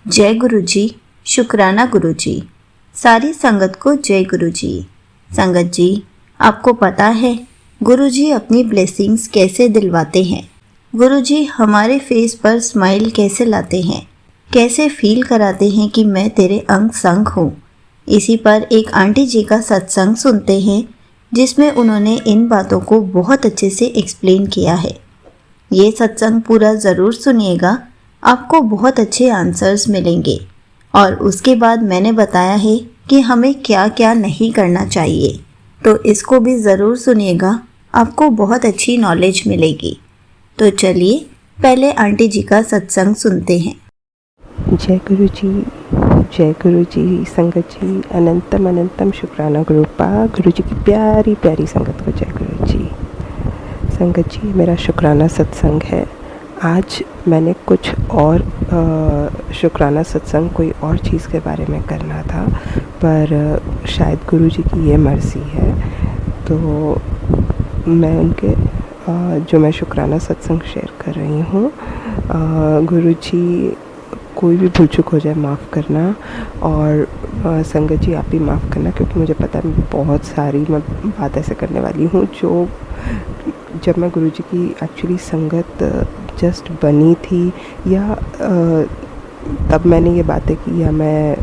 जय गुरु जी। शुक्राना गुरु जी। सारी संगत को जय गुरु जी। संगत जी, आपको पता है गुरु जी अपनी ब्लेसिंग्स कैसे दिलवाते हैं। गुरु जी हमारे फेस पर स्माइल कैसे लाते हैं, कैसे फील कराते हैं कि मैं तेरे अंग संग हूँ। इसी पर एक आंटी जी का सत्संग सुनते हैं जिसमें उन्होंने इन बातों को बहुत अच्छे से एक्सप्लेन किया है। ये सत्संग पूरा ज़रूर सुनिएगा, आपको बहुत अच्छे आंसर्स मिलेंगे। और उसके बाद मैंने बताया है कि हमें क्या क्या नहीं करना चाहिए, तो इसको भी ज़रूर सुनिएगा, आपको बहुत अच्छी नॉलेज मिलेगी। तो चलिए पहले आंटी जी का सत्संग सुनते हैं। जय गुरु जी, संगत जी, अनंतम अनंतम शुक्राना गुरुपा। गुरु जी की प्यारी प्यारी संगत को जय गुरु जी। संगत जी, मेरा शुक्राना सत्संग है। आज मैंने कुछ और शुक्राना सत्संग कोई और चीज़ के बारे में करना था, पर शायद गुरु जी की ये मर्ज़ी है, तो मैं उनके जो मैं शुक्राना सत्संग शेयर कर रही हूँ। गुरु जी, कोई भी भूल चूक हो जाए माफ़ करना, और संगत जी आप भी माफ़ करना, क्योंकि मुझे पता है मैं बहुत सारी मैं बात ऐसे करने वाली हूँ जो जब मैं गुरु जी की एक्चुअली संगत जस्ट बनी थी, या तब मैंने ये बातें की, या मैं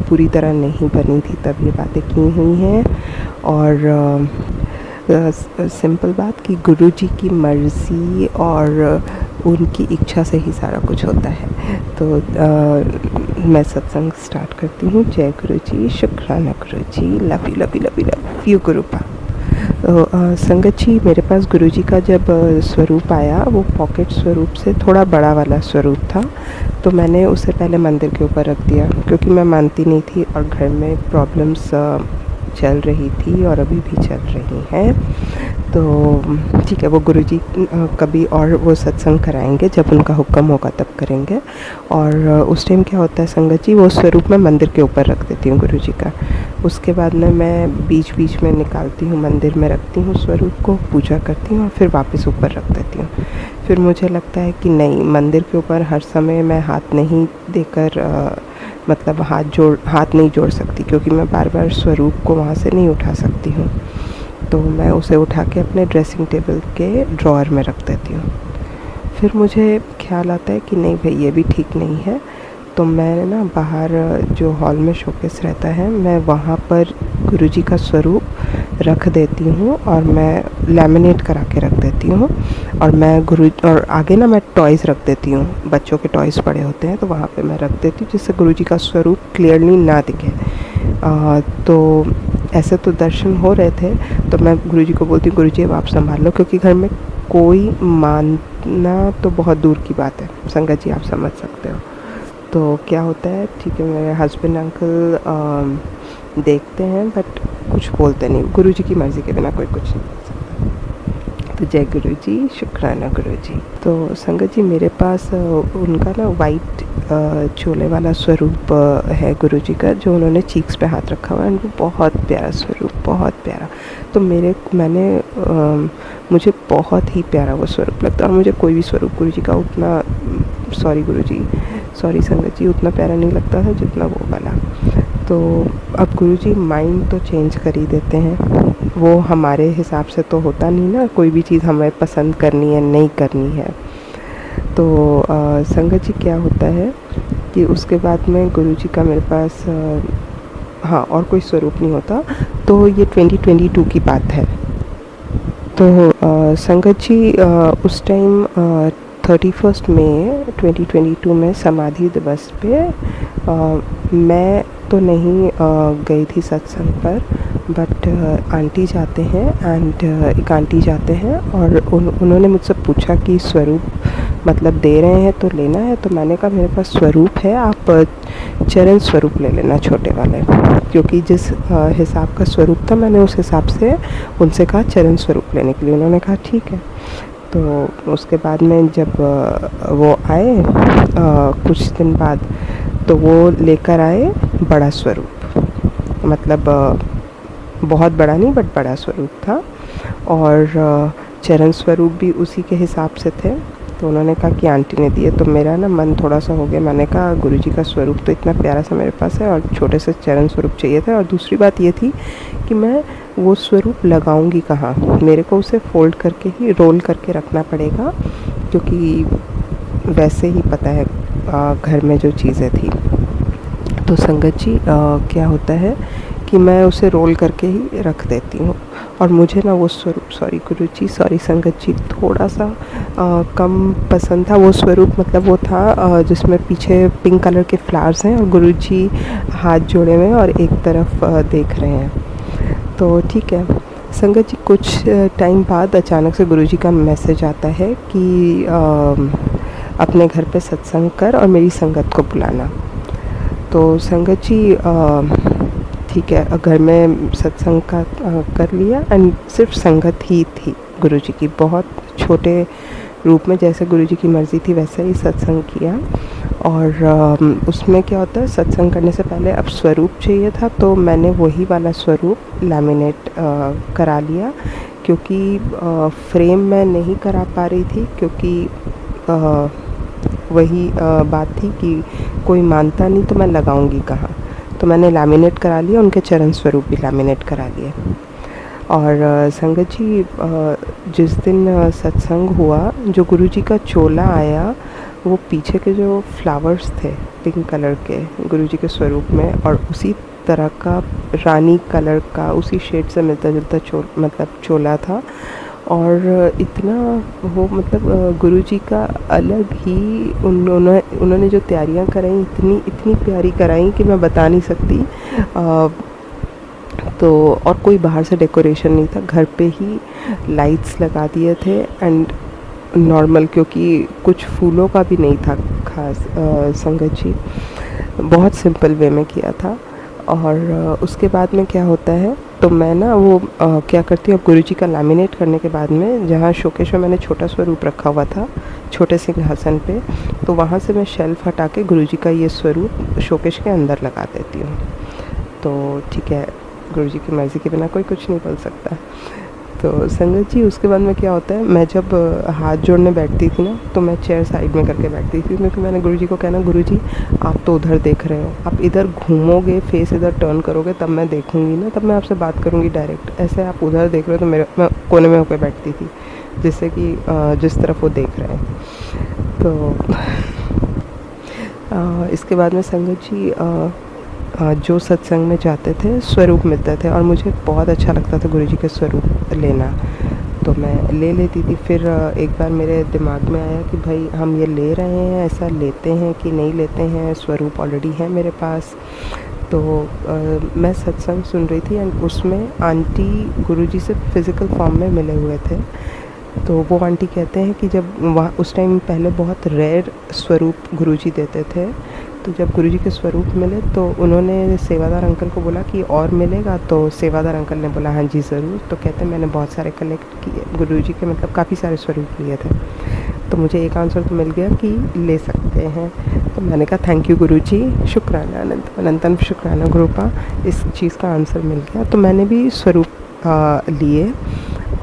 पूरी तरह नहीं बनी थी तब ये बातें की हुई हैं। और सिंपल बात कि गुरु जी की मर्ज़ी और उनकी इच्छा से ही सारा कुछ होता है। तो मैं सत्संग स्टार्ट करती हूँ। जय गुरु जी, शुक्राना गुरु जी, लव यू गुरुपा। तो संगत जी, मेरे पास गुरु जी का जब स्वरूप आया, वो पॉकेट स्वरूप से थोड़ा बड़ा वाला स्वरूप था, तो मैंने उसे पहले मंदिर के ऊपर रख दिया, क्योंकि मैं मानती नहीं थी और घर में प्रॉब्लम्स चल रही थी और अभी भी चल रही हैं। तो ठीक है, वो गुरुजी कभी और वो सत्संग कराएंगे, जब उनका हुक्म होगा तब करेंगे। और उस टाइम क्या होता है संगत जी, वो स्वरूप मैं मंदिर के ऊपर रख देती हूँ गुरुजी का। उसके बाद में मैं बीच बीच में निकालती हूँ, मंदिर में रखती हूँ स्वरूप को, पूजा करती हूँ और फिर वापस ऊपर रख देती हूँ। फिर मुझे लगता है कि नहीं, मंदिर के ऊपर हर समय मैं हाथ नहीं देकर मतलब हाथ नहीं जोड़ सकती, क्योंकि मैं बार बार स्वरूप को वहाँ से नहीं उठा सकती हूँ। तो मैं उसे उठा के अपने ड्रेसिंग टेबल के ड्रॉअर में रख देती हूँ। फिर मुझे ख्याल आता है कि नहीं भाई, ये भी ठीक नहीं है, तो मैं ना बाहर जो हॉल में शोकेस रहता है, मैं वहाँ पर गुरुजी का स्वरूप रख देती हूँ और मैं लैमिनेट करा के रख देती हूँ। और आगे ना मैं टॉयज़ रख देती हूँ, बच्चों के टॉयज़ पड़े होते हैं, तो वहाँ पे मैं रख देती हूँ, जिससे गुरुजी का स्वरूप क्लियरली ना दिखे। तो ऐसे तो दर्शन हो रहे थे, तो मैं गुरुजी को बोलती हूँ, गुरुजी अब आप संभाल लो, क्योंकि घर में कोई मानना तो बहुत दूर की बात है, संगत जी आप समझ सकते हो। तो क्या होता है, ठीक है, मेरे हस्बैंड अंकल देखते हैं बट कुछ बोलते नहीं, गुरुजी की मर्ज़ी के बिना कोई कुछ नहीं बोल सकता। तो जय गुरु जी, शुक्राना गुरु जी। तो संगत जी, मेरे पास उनका ना वाइट चोले वाला स्वरूप है गुरु जी का, जो उन्होंने चीक्स पे हाथ रखा हुआ है, उनको बहुत प्यारा स्वरूप, बहुत प्यारा। तो मुझे बहुत ही प्यारा वो स्वरूप लगता है, और मुझे कोई भी स्वरूप गुरु जी का उतना, सॉरी संगत जी, उतना प्यारा नहीं लगता था जितना वो वाला। तो अब गुरुजी माइंड तो चेंज कर ही देते हैं, वो हमारे हिसाब से तो होता नहीं ना, कोई भी चीज़ हमें पसंद करनी है नहीं करनी है। तो संगत जी क्या होता है कि उसके बाद में गुरुजी का मेरे पास हाँ और कोई स्वरूप नहीं होता। तो ये 2022 की बात है। तो संगत जी उस टाइम 31 मई 2022 में समाधि दिवस पे मैं तो नहीं गई थी सत्संग पर, बट आंटी जाते हैं, एंड एक आंटी जाते हैं, और उन्होंने मुझसे पूछा कि स्वरूप मतलब दे रहे हैं तो लेना है। तो मैंने कहा मेरे पास स्वरूप है, आप चरण स्वरूप ले लेना छोटे वाले, क्योंकि जिस हिसाब का स्वरूप था मैंने उस हिसाब से उनसे कहा चरण स्वरूप लेने के लिए। उन्होंने कहा ठीक है। तो उसके बाद में जब वो आए कुछ दिन बाद, तो वो लेकर आए बड़ा स्वरूप, मतलब बहुत बड़ा नहीं बट बड़ा स्वरूप था, और चरण स्वरूप भी उसी के हिसाब से थे। तो उन्होंने कहा कि आंटी ने दिए। तो मेरा ना मन थोड़ा सा हो गया। मैंने कहा गुरुजी का स्वरूप तो इतना प्यारा सा मेरे पास है और छोटे से चरण स्वरूप चाहिए था। और दूसरी बात ये थी कि मैं वो स्वरूप लगाऊंगी कहाँ। मेरे को उसे फोल्ड करके ही रोल करके रखना पड़ेगा, क्योंकि वैसे ही पता है घर में जो चीज़ें थी। तो संगत जी क्या होता है कि मैं उसे रोल करके ही रख देती हूँ। और मुझे ना वो स्वरूप, सॉरी गुरुजी, सॉरी संगत जी, थोड़ा सा कम पसंद था वो स्वरूप। मतलब वो था जिसमें पीछे पिंक कलर के फ्लावर्स हैं और गुरुजी हाथ जोड़े हुए हैं और एक तरफ देख रहे हैं। तो ठीक है संगत जी, कुछ टाइम बाद अचानक से गुरुजी का मैसेज आता है कि अपने घर पे सत्संग कर और मेरी संगत को बुलाना। तो संगत जी ठीक है, घर में सत्संग का कर लिया। एंड सिर्फ संगत ही थी गुरुजी की, बहुत छोटे रूप में, जैसे गुरुजी की मर्ज़ी थी वैसे ही सत्संग किया। और उसमें क्या होता है, सत्संग करने से पहले अब स्वरूप चाहिए था, तो मैंने वही वाला स्वरूप लैमिनेट करा लिया, क्योंकि फ्रेम मैं नहीं करा पा रही थी, क्योंकि वही बात थी कि कोई मानता नहीं तो मैं लगाऊंगी कहाँ। तो मैंने लैमिनेट करा लिया, उनके चरण स्वरूप भी लैमिनेट करा लिए। और संगत जी जिस दिन सत्संग हुआ, जो गुरुजी का चोला आया, वो पीछे के जो फ्लावर्स थे पिंक कलर के गुरुजी के स्वरूप में, और उसी तरह का रानी कलर का, उसी शेड से मिलता जुलता चोला था। और इतना वो गुरुजी का अलग ही उन्होंने जो तैयारियां कराई, इतनी प्यारी कराई कि मैं बता नहीं सकती। तो और कोई बाहर से डेकोरेशन नहीं था, घर पे ही लाइट्स लगा दिए थे एंड नॉर्मल, क्योंकि कुछ फूलों का भी नहीं था खास। संगत जी बहुत सिंपल वे में किया था। और उसके बाद में क्या होता है, तो मैं ना वो क्या करती हूँ, अब गुरुजी का लैमिनेट करने के बाद में जहाँ शोकेश में मैंने छोटा स्वरूप रखा हुआ था छोटे सिंहासन पे, तो वहाँ से मैं शेल्फ हटा के गुरुजी का ये स्वरूप शोकेश के अंदर लगा देती हूँ। तो ठीक है, गुरुजी की मर्ज़ी के बिना कोई कुछ नहीं बोल सकता। तो संगत जी उसके बाद में क्या होता है, मैं जब हाथ जोड़ने बैठती थी ना, तो मैं चेयर साइड में करके बैठती थी, क्योंकि मैंने गुरुजी को कहना, गुरुजी आप तो उधर देख रहे हो, आप इधर घूमोगे, फेस इधर टर्न करोगे, तब मैं देखूंगी ना, तब मैं आपसे बात करूंगी डायरेक्ट। ऐसे आप उधर देख रहे हो तो मैं कोने में होकर बैठती थी, जिससे कि जिस तरफ वो देख रहे हैं। तो इसके बाद में संगत जी जो सत्संग में जाते थे स्वरूप मिलते थे, और मुझे बहुत अच्छा लगता था गुरुजी के स्वरूप लेना, तो मैं ले लेती थी। फिर एक बार मेरे दिमाग में आया कि भाई हम ये ले रहे हैं, ऐसा लेते हैं कि नहीं लेते हैं, स्वरूप ऑलरेडी है मेरे पास। तो मैं सत्संग सुन रही थी एंड उसमें आंटी गुरुजी से फ़िज़िकल फॉर्म में मिले हुए थे। तो वो आंटी कहते हैं कि जब वहाँ उस टाइम पहले बहुत रेयर स्वरूप गुरुजी देते थे, तो जब गुरुजी के स्वरूप मिले तो उन्होंने सेवादार अंकल को बोला कि और मिलेगा, तो सेवादार अंकल ने बोला हाँ जी ज़रूर। तो कहते हैं मैंने बहुत सारे कलेक्ट किए गुरुजी के, काफ़ी सारे स्वरूप लिए थे, तो मुझे एक आंसर तो मिल गया कि ले सकते हैं। तो मैंने कहा थैंक यू गुरुजी, शुक्राना, अनंतम शुक्राना गुरुपा, इस चीज़ का आंसर मिल गया। तो मैंने भी स्वरूप लिए।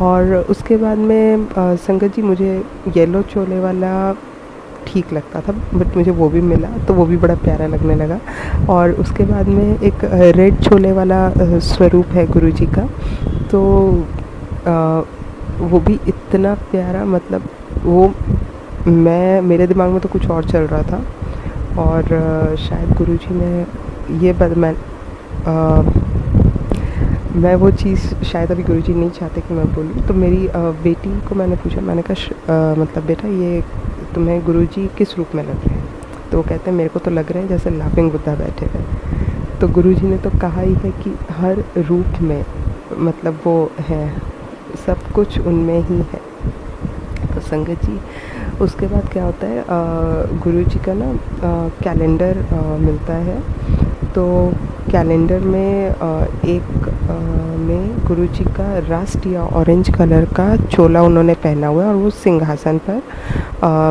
और उसके बाद में संगत जी मुझे येलो चोले वाला ठीक लगता था, बट मुझे वो भी मिला तो वो भी बड़ा प्यारा लगने लगा। और उसके बाद में एक रेड छोले वाला स्वरूप है गुरुजी का, तो वो भी इतना प्यारा, वो मेरे दिमाग में तो कुछ और चल रहा था, और शायद गुरुजी ने ये मैं वो चीज़ शायद अभी गुरुजी नहीं चाहते कि मैं बोलूँ। तो मेरी बेटी को मैंने पूछा, मैंने कहा बेटा ये तुम्हें गुरुजी किस रूप में लग रहे हैं? तो वो कहते हैं मेरे को तो लग रहे हैं जैसे लाफिंग बुद्धा बैठे हैं। तो गुरुजी ने तो कहा ही है कि हर रूप में वो है, सब कुछ उनमें ही है। तो संगत जी उसके बाद क्या होता है, गुरुजी का ना कैलेंडर मिलता है। तो कैलेंडर में में गुरुजी का रस्ट या ऑरेंज कलर का चोला उन्होंने पहना हुआ है, और वो सिंहासन पर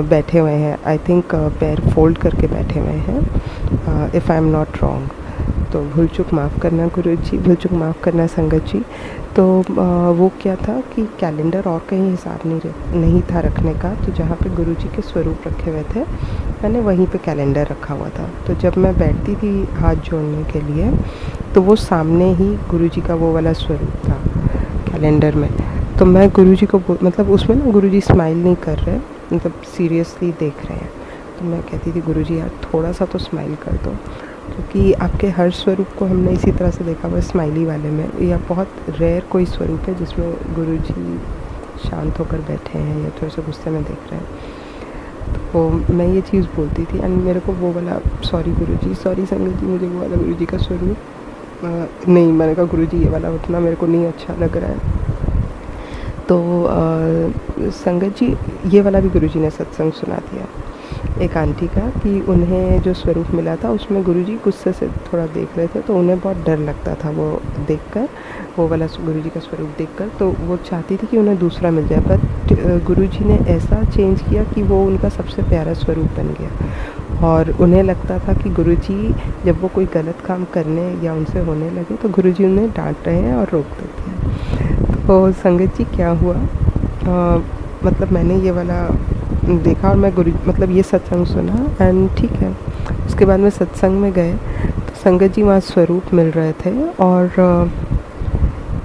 बैठे हुए हैं। आई थिंक पैर फोल्ड करके बैठे हुए हैं, if I am not wrong. तो भूल चूक माफ़ करना गुरुजी, भूल चूक माफ़ करना संगत जी। तो वो क्या था कि कैलेंडर और कहीं हिसाब नहीं था रखने का, तो जहाँ पे गुरुजी के स्वरूप रखे हुए थे मैंने वहीं पे कैलेंडर रखा हुआ था। तो जब मैं बैठती थी हाथ जोड़ने के लिए तो वो सामने ही गुरुजी का वो वाला स्वरूप था कैलेंडर में। तो मैं गुरुजी को मतलब उसमें ना गुरुजी स्माइल नहीं कर रहे, मतलब सीरियसली देख रहे हैं। तो मैं कहती थी गुरुजी यार थोड़ा सा तो स्माइल कर दो, क्योंकि आपके हर स्वरूप को हमने इसी तरह से देखा हुआ स्माइली वाले में, या बहुत रेयर कोई स्वरूप है जिसमें गुरुजी शांत होकर बैठे हैं या थोड़ा सा गुस्से में देख रहे हैं। तो मैं ये चीज़ बोलती थी एंड मेरे को वो वाला, सॉरी गुरुजी, सॉरी संगत जी, मुझे वो वाला गुरुजी का स्वरूप नहीं, मैंने कहा गुरुजी ये वाला उतना मेरे को नहीं अच्छा लग रहा है। तो संगत जी ये वाला भी गुरुजी ने सत्संग सुना दिया एक आंटी का, कि उन्हें जो स्वरूप मिला था उसमें गुरुजी गुस्से से थोड़ा देख रहे थे, तो उन्हें बहुत डर लगता था वो देखकर, वो वाला गुरुजी का स्वरूप देखकर। तो वो चाहती थी कि उन्हें दूसरा मिल जाए, बट गुरुजी ने ऐसा चेंज किया कि वो उनका सबसे प्यारा स्वरूप बन गया। और उन्हें लगता था कि गुरुजी जब वो कोई गलत काम करने या उनसे होने लगे तो गुरुजी उन्हें डांट रहे हैं और रोक देते हैं। तो संगत जी क्या हुआ, मतलब मैंने ये वाला देखा और मैं मतलब ये सत्संग सुना एंड ठीक है। उसके बाद में सत्संग में गए तो संगत जी वहाँ स्वरूप मिल रहे थे, और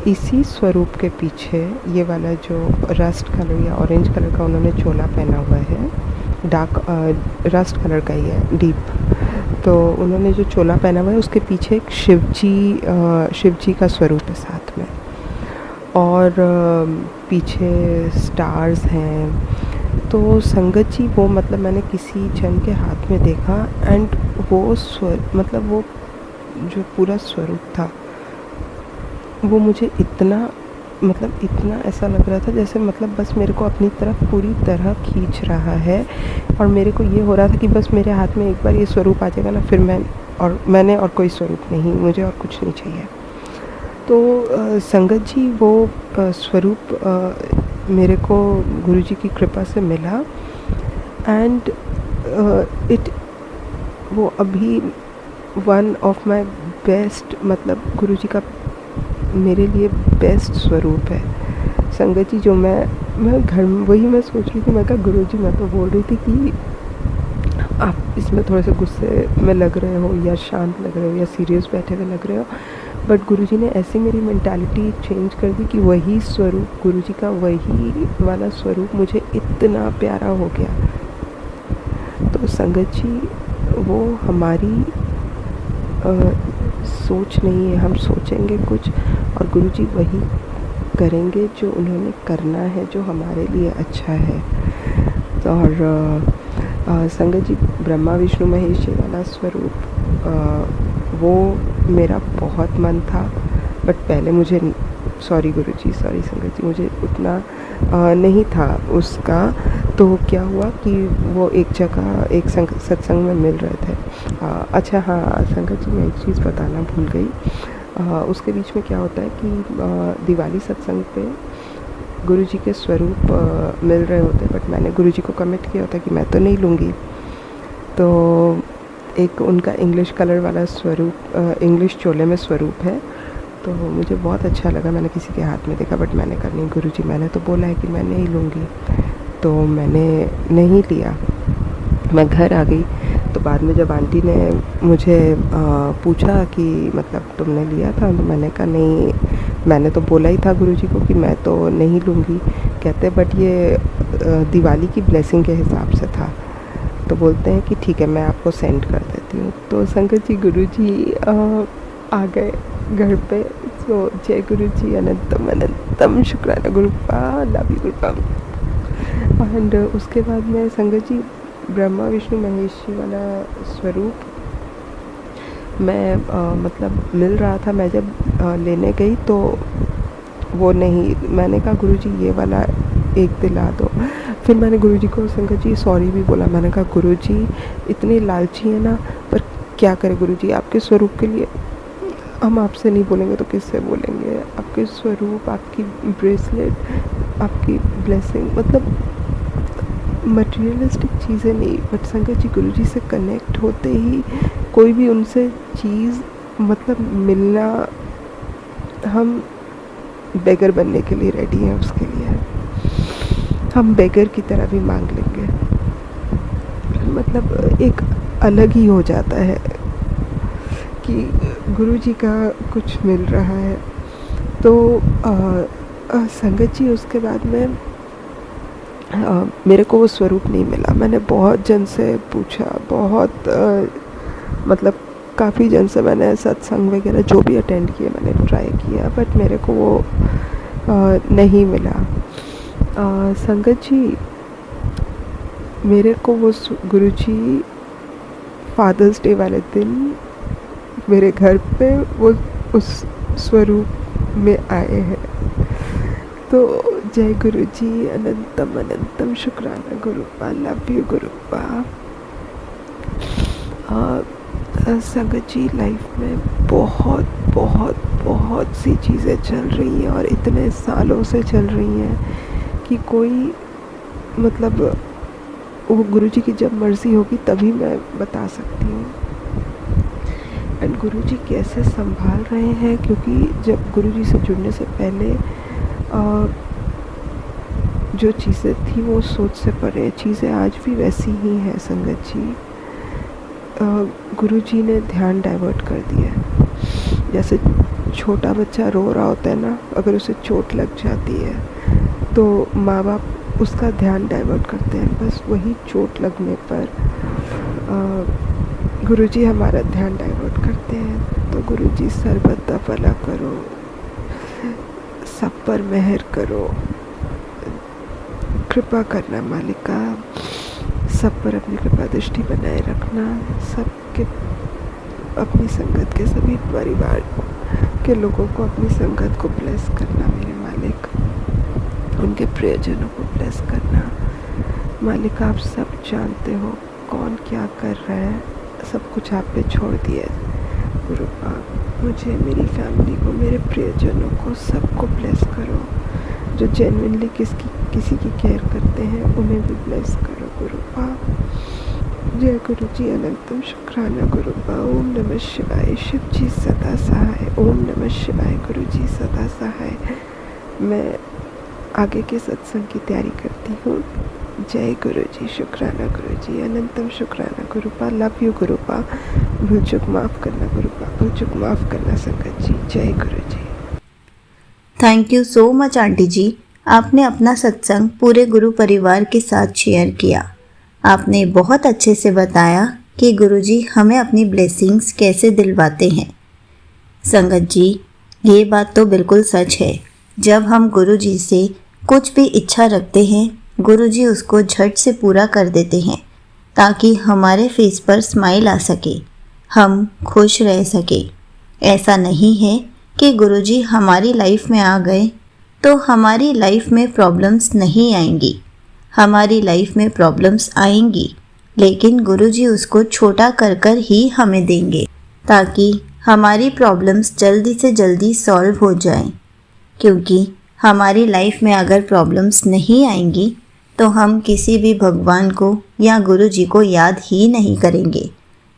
इसी स्वरूप के पीछे ये वाला जो रस्ट कलर या ऑरेंज कलर का उन्होंने चोला पहना हुआ है, डार्क रस्ट कलर का ही है, डीप। तो उन्होंने जो चोला पहना हुआ है उसके पीछे एक शिव जी का स्वरूप है साथ में, और पीछे स्टार्स हैं। तो संगत जी वो मतलब मैंने किसी जन के हाथ में देखा एंड वो मतलब वो जो पूरा स्वरूप था वो मुझे इतना ऐसा लग रहा था जैसे मतलब बस मेरे को अपनी तरफ पूरी तरह खींच रहा है, और मेरे को ये हो रहा था कि बस मेरे हाथ में एक बार ये स्वरूप आ जाएगा ना, फिर मैंने और कोई स्वरूप नहीं, मुझे और कुछ नहीं चाहिए। तो संगत जी वो स्वरूप मेरे को गुरुजी की कृपा से मिला एंड वो अभी वन ऑफ माय बेस्ट, मतलब गुरुजी का मेरे लिए बेस्ट स्वरूप है संगत जी। जो मैं घर में वही मैं सोच रही थी, मैं कहा गुरुजी मैं तो बोल रही थी कि आप इसमें थोड़े से गुस्से में लग रहे हो या शांत लग रहे हो या सीरियस बैठे हुए लग रहे हो, बट गुरुजी ने ऐसे मेरी मेंटालिटी चेंज कर दी कि वही स्वरूप गुरुजी का, वही वाला स्वरूप मुझे इतना प्यारा हो गया। तो संगत जी वो हमारी सोच नहीं है, हम सोचेंगे कुछ और गुरुजी वही करेंगे जो उन्होंने करना है, जो हमारे लिए अच्छा है। और संगत जी ब्रह्मा विष्णु महेश जी वाला स्वरूप वो मेरा बहुत मन था, बट पहले मुझे, सॉरी गुरुजी, सॉरी संगत जी, मुझे उतना नहीं था उसका। तो क्या हुआ कि वो एक जगह एक सत्संग में मिल रहे थे। अच्छा हाँ संगत जी मैं एक चीज़ बताना भूल गई, उसके बीच में क्या होता है कि दिवाली सत्संग पे गुरुजी के स्वरूप मिल रहे होते, बट मैंने गुरुजी को कमिट किया होता कि मैं तो नहीं लूँगी। तो एक उनका इंग्लिश कलर वाला स्वरूप, इंग्लिश चोले में स्वरूप है, तो मुझे बहुत अच्छा लगा। मैंने किसी के हाथ में देखा बट मैंने कहा नहीं गुरुजी मैंने तो बोला है कि मैं नहीं लूँगी, तो मैंने नहीं लिया। मैं घर आ गई तो बाद में जब आंटी ने मुझे पूछा कि मतलब तुमने लिया था, तो मैंने कहा नहीं, मैंने तो बोला ही था गुरुजी को कि मैं तो नहीं लूँगी। कहते बट ये दिवाली की ब्लेसिंग के हिसाब से था, तो बोलते हैं कि ठीक है मैं आपको सेंड कर देती हूँ। तो संगत जी गुरुजी आ गए घर पे। सो जय गुरुजी, अनंतम अनंतम शुक्राना गुरुपा, लव यू गुरुपा। एंड उसके बाद में संगत जी ब्रह्मा विष्णु महेश जी वाला स्वरूप मैं मतलब मिल रहा था। मैं जब लेने गई तो वो नहीं, मैंने कहा गुरुजी ये वाला एक दिला दो। फिर मैंने गुरुजी को संगत जी सॉरी भी बोला। मैंने कहा गुरुजी इतने लालची है ना, पर क्या करें गुरुजी, आपके स्वरूप के लिए हम आपसे नहीं बोलेंगे तो किससे बोलेंगे। आपके स्वरूप, आपकी ब्रेसलेट, आपकी ब्लेसिंग, मतलब मटेरियलिस्टिक चीज़ें नहीं, बट संगत जी गुरुजी से कनेक्ट होते ही कोई भी उनसे चीज़ मतलब मिलना, हम बेगर बनने के लिए रेडी हैं, उसके लिए हम बेगर की तरह भी मांग लेंगे। मतलब एक अलग ही हो जाता है कि गुरुजी का कुछ मिल रहा है। तो संगत जी, उसके बाद में मेरे को वो स्वरूप नहीं मिला। मैंने बहुत जन से पूछा, बहुत मतलब काफ़ी जन से मैंने सत्संग वगैरह जो भी अटेंड किए मैंने ट्राई किया, बट मेरे को वो नहीं मिला। संगत जी, मेरे को वो गुरुजी फादर्स डे वाले दिन मेरे घर पे वो उस स्वरूप में आए हैं। तो जय गुरुजी, अनंतम अनंतम शुक्राना गुरुपा, लव यू गुरुपा। संगत जी, लाइफ में बहुत बहुत बहुत सी चीज़ें चल रही हैं और इतने सालों से चल रही हैं कि कोई मतलब वो गुरुजी की जब मर्ज़ी होगी तभी मैं बता सकती हूँ। एंड गुरुजी कैसे संभाल रहे हैं, क्योंकि जब गुरुजी से जुड़ने से पहले जो चीज़ें थी वो सोच से परे, चीज़ें आज भी वैसी ही हैं संगत जी। गुरुजी ने ध्यान डाइवर्ट कर दिया है। जैसे छोटा बच्चा रो रहा होता है ना, अगर उसे चोट लग जाती है तो माँ बाप उसका ध्यान डाइवर्ट करते हैं। बस वही चोट लगने पर गुरुजी हमारा ध्यान डाइवर्ट करते हैं। तो गुरुजी सर्वदा भला करो, सब पर मेहर करो, कृपा करना मालिका, सब पर अपनी कृपा दृष्टि बनाए रखना, सबके अपनी संगत के सभी परिवार के लोगों को अपनी संगत को ब्लेस करना मेरे मालिक, उनके प्रियजनों को ब्लेस करना मालिक। आप सब जानते हो कौन क्या कर रहा है, सब कुछ आप पे छोड़ दिया गुरुपा। मुझे, मेरी फैमिली को, मेरे प्रियजनों को, सबको ब्लेस करो। जो जेन्युइनली किसी की केयर करते हैं उन्हें भी ब्लेस करो गुरुपा। जय गुरुजी, अनंतम शुक्राना गुरुपा। ओम नमः शिवाय। शिव जी सदा सहाय। ओम नमः शिवाय। गुरुजी सदा सहाय। मैं आगे के सत्संग की तैयारी करती हूँ। जय गुरुजी, शुक्राना गुरुजी, अनंतम शुक्राना गुरुपा, लव यू गुरुपा। भूल चूक माफ़ करना गुरुपा, भूल चूक माफ़ करना संगत जी। जय Guruji. Thank you so much aunty ji, आपने अपना सत्संग पूरे गुरु परिवार के साथ शेयर किया। आपने बहुत अच्छे से बताया कि गुरुजी हमें अपनी ब्लेसिंग्स कैसे दिलवाते हैं। संगत जी, ये बात तो बिल्कुल सच है। जब हम गुरुजी से कुछ भी इच्छा रखते हैं, गुरुजी उसको झट से पूरा कर देते हैं ताकि हमारे फेस पर स्माइल आ सके, हम खुश रह सके। ऐसा नहीं है कि गुरुजी हमारी लाइफ में आ गए तो हमारी लाइफ में प्रॉब्लम्स नहीं आएंगी। हमारी लाइफ में प्रॉब्लम्स आएंगी, लेकिन गुरुजी उसको छोटा कर कर ही हमें देंगे ताकि हमारी प्रॉब्लम्स जल्दी से जल्दी सॉल्व हो जाएं। क्योंकि हमारी लाइफ में अगर प्रॉब्लम्स नहीं आएंगी तो हम किसी भी भगवान को या गुरुजी को याद ही नहीं करेंगे।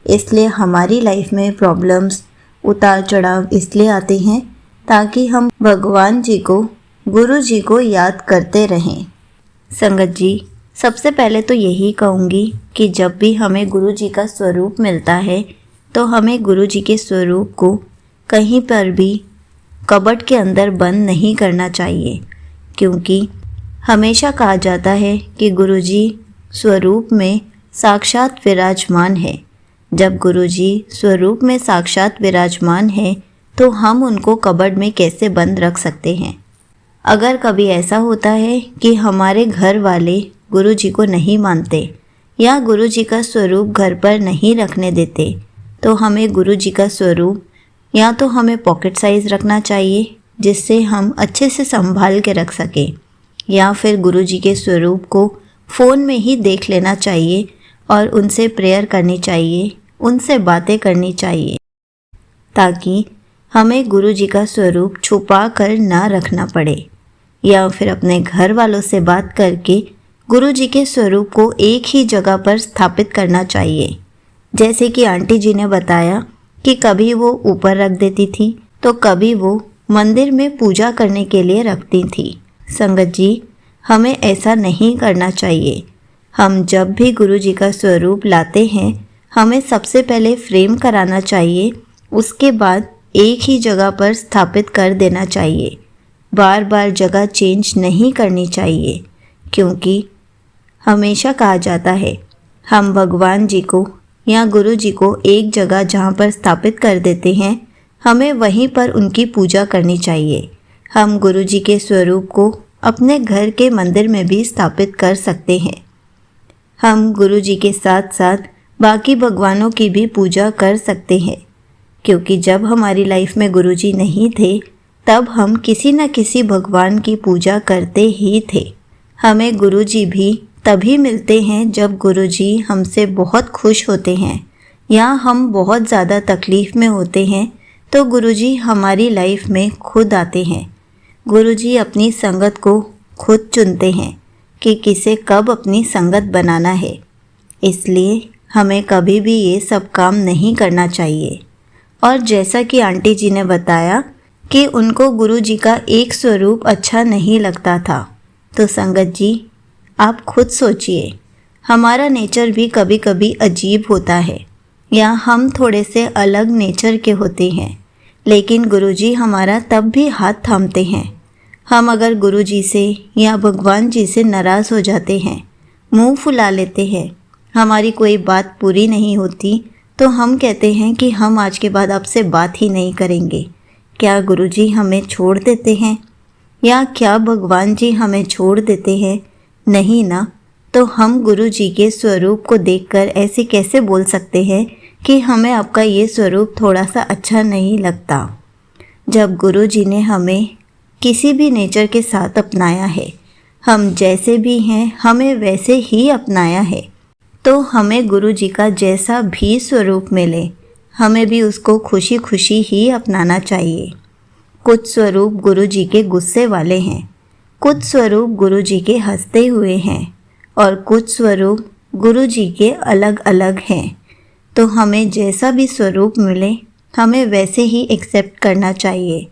इसलिए हमारी लाइफ में प्रॉब्लम्स, उतार चढ़ाव इसलिए आते हैं ताकि हम भगवान जी को, गुरु जी को याद करते रहें। संगत जी, सबसे पहले तो यही कहूँगी कि जब भी हमें गुरु जी का स्वरूप मिलता है तो हमें गुरु जी के स्वरूप को कहीं पर भी कबर्ड के अंदर बंद नहीं करना चाहिए, क्योंकि हमेशा कहा जाता है कि गुरु जी स्वरूप में साक्षात विराजमान है। जब गुरु जी स्वरूप में साक्षात विराजमान है तो हम उनको कबर्ड में कैसे बंद रख सकते हैं। अगर कभी ऐसा होता है कि हमारे घर वाले गुरु जी को नहीं मानते या गुरु जी का स्वरूप घर पर नहीं रखने देते, तो हमें गुरु जी का स्वरूप या तो हमें पॉकेट साइज़ रखना चाहिए जिससे हम अच्छे से संभाल के रख सकें, या फिर गुरु जी के स्वरूप को फ़ोन में ही देख लेना चाहिए और उनसे प्रेयर करनी चाहिए, उनसे बातें करनी चाहिए, ताकि हमें गुरु जी का स्वरूप छुपा कर ना रखना पड़े। या फिर अपने घर वालों से बात करके गुरु जी के स्वरूप को एक ही जगह पर स्थापित करना चाहिए। जैसे कि आंटी जी ने बताया कि कभी वो ऊपर रख देती थी तो कभी वो मंदिर में पूजा करने के लिए रखती थी। संगत जी, हमें ऐसा नहीं करना चाहिए। हम जब भी गुरु जी का स्वरूप लाते हैं हमें सबसे पहले फ्रेम कराना चाहिए, उसके बाद एक ही जगह पर स्थापित कर देना चाहिए। बार बार जगह चेंज नहीं करनी चाहिए, क्योंकि हमेशा कहा जाता है हम भगवान जी को या गुरु जी को एक जगह जहाँ पर स्थापित कर देते हैं हमें वहीं पर उनकी पूजा करनी चाहिए। हम गुरु जी के स्वरूप को अपने घर के मंदिर में भी स्थापित कर सकते हैं। हम गुरु जी के साथ साथ बाकी भगवानों की भी पूजा कर सकते हैं, क्योंकि जब हमारी लाइफ में गुरु जी नहीं थे तब हम किसी न किसी भगवान की पूजा करते ही थे। हमें गुरु जी भी तभी मिलते हैं जब गुरु जी हमसे बहुत खुश होते हैं या हम बहुत ज़्यादा तकलीफ़ में होते हैं तो गुरु जी हमारी लाइफ में खुद आते हैं। गुरु जी अपनी संगत को खुद चुनते हैं कि किसे कब अपनी संगत बनाना है, इसलिए हमें कभी भी ये सब काम नहीं करना चाहिए। और जैसा कि आंटी जी ने बताया कि उनको गुरु जी का एक स्वरूप अच्छा नहीं लगता था, तो संगत जी आप खुद सोचिए, हमारा नेचर भी कभी कभी अजीब होता है या हम थोड़े से अलग नेचर के होते हैं, लेकिन गुरुजी हमारा तब भी हाथ थामते हैं। हम अगर गुरुजी से या भगवान जी से नाराज़ हो जाते हैं, मुंह फुला लेते हैं, हमारी कोई बात पूरी नहीं होती तो हम कहते हैं कि हम आज के बाद आपसे बात ही नहीं करेंगे। क्या गुरुजी हमें छोड़ देते हैं या क्या भगवान जी हमें छोड़ देते हैं? नहीं ना। तो हम गुरु जी के स्वरूप को देखकर ऐसे कैसे बोल सकते हैं कि हमें आपका ये स्वरूप थोड़ा सा अच्छा नहीं लगता? जब गुरु जी ने हमें किसी भी नेचर के साथ अपनाया है, हम जैसे भी हैं हमें वैसे ही अपनाया है, तो हमें गुरु जी का जैसा भी स्वरूप मिले हमें भी उसको खुशी खुशी ही अपनाना चाहिए। कुछ स्वरूप गुरु जी के गुस्से वाले हैं, कुछ स्वरूप गुरु जी के हंसते हुए हैं और कुछ स्वरूप गुरु जी के अलग अलग हैं। तो हमें जैसा भी स्वरूप मिले हमें वैसे ही एक्सेप्ट करना चाहिए।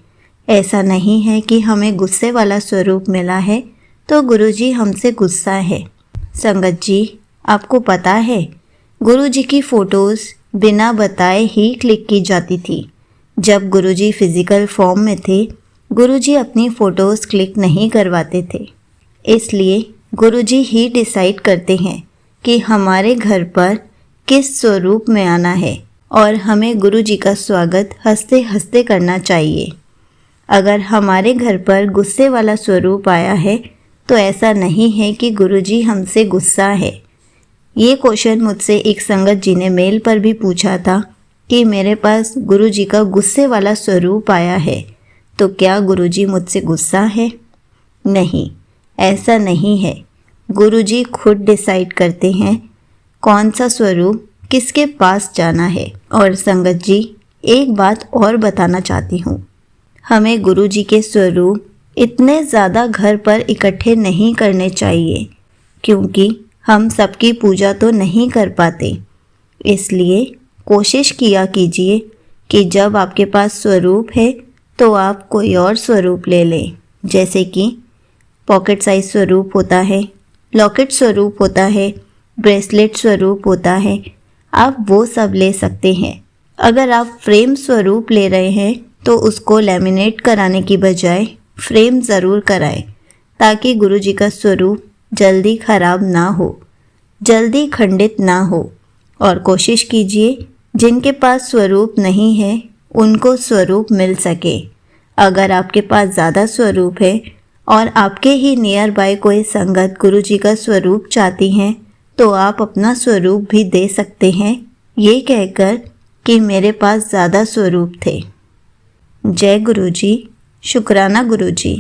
ऐसा नहीं है कि हमें गुस्से वाला स्वरूप मिला है तो गुरु जी हमसे गुस्सा है। संगत जी, आपको पता है गुरु जी की फ़ोटोज़ बिना बताए ही क्लिक की जाती थी। जब गुरु जी फिज़िकल फॉर्म में थे गुरुजी अपनी फ़ोटोज़ क्लिक नहीं करवाते थे, इसलिए गुरुजी ही डिसाइड करते हैं कि हमारे घर पर किस स्वरूप में आना है और हमें गुरुजी का स्वागत हंसते हंसते करना चाहिए। अगर हमारे घर पर गुस्से वाला स्वरूप आया है तो ऐसा नहीं है कि गुरुजी हमसे गुस्सा है। ये क्वेश्चन मुझसे एक संगत जी ने मेल पर भी पूछा था कि मेरे पास गुरुजी का गुस्से वाला स्वरूप आया है तो क्या गुरुजी मुझसे गुस्सा है? नहीं, ऐसा नहीं है। गुरुजी खुद डिसाइड करते हैं कौन सा स्वरूप किसके पास जाना है। और संगत जी, एक बात और बताना चाहती हूँ, हमें गुरुजी के स्वरूप इतने ज़्यादा घर पर इकट्ठे नहीं करने चाहिए, क्योंकि हम सबकी पूजा तो नहीं कर पाते। इसलिए कोशिश किया कीजिए कि जब आपके पास स्वरूप है तो आप कोई और स्वरूप ले लें, जैसे कि पॉकेट साइज स्वरूप होता है, लॉकेट स्वरूप होता है, ब्रेसलेट स्वरूप होता है, आप वो सब ले सकते हैं। अगर आप फ्रेम स्वरूप ले रहे हैं तो उसको लैमिनेट कराने की बजाय फ्रेम ज़रूर कराएं, ताकि गुरुजी का स्वरूप जल्दी ख़राब ना हो, जल्दी खंडित ना हो। और कोशिश कीजिए जिनके पास स्वरूप नहीं है उनको स्वरूप मिल सके। अगर आपके पास ज़्यादा स्वरूप है और आपके ही नियर बाय कोई संगत गुरुजी का स्वरूप चाहती हैं तो आप अपना स्वरूप भी दे सकते हैं, ये कहकर कि मेरे पास ज़्यादा स्वरूप थे। जय गुरुजी, शुक्राना गुरुजी।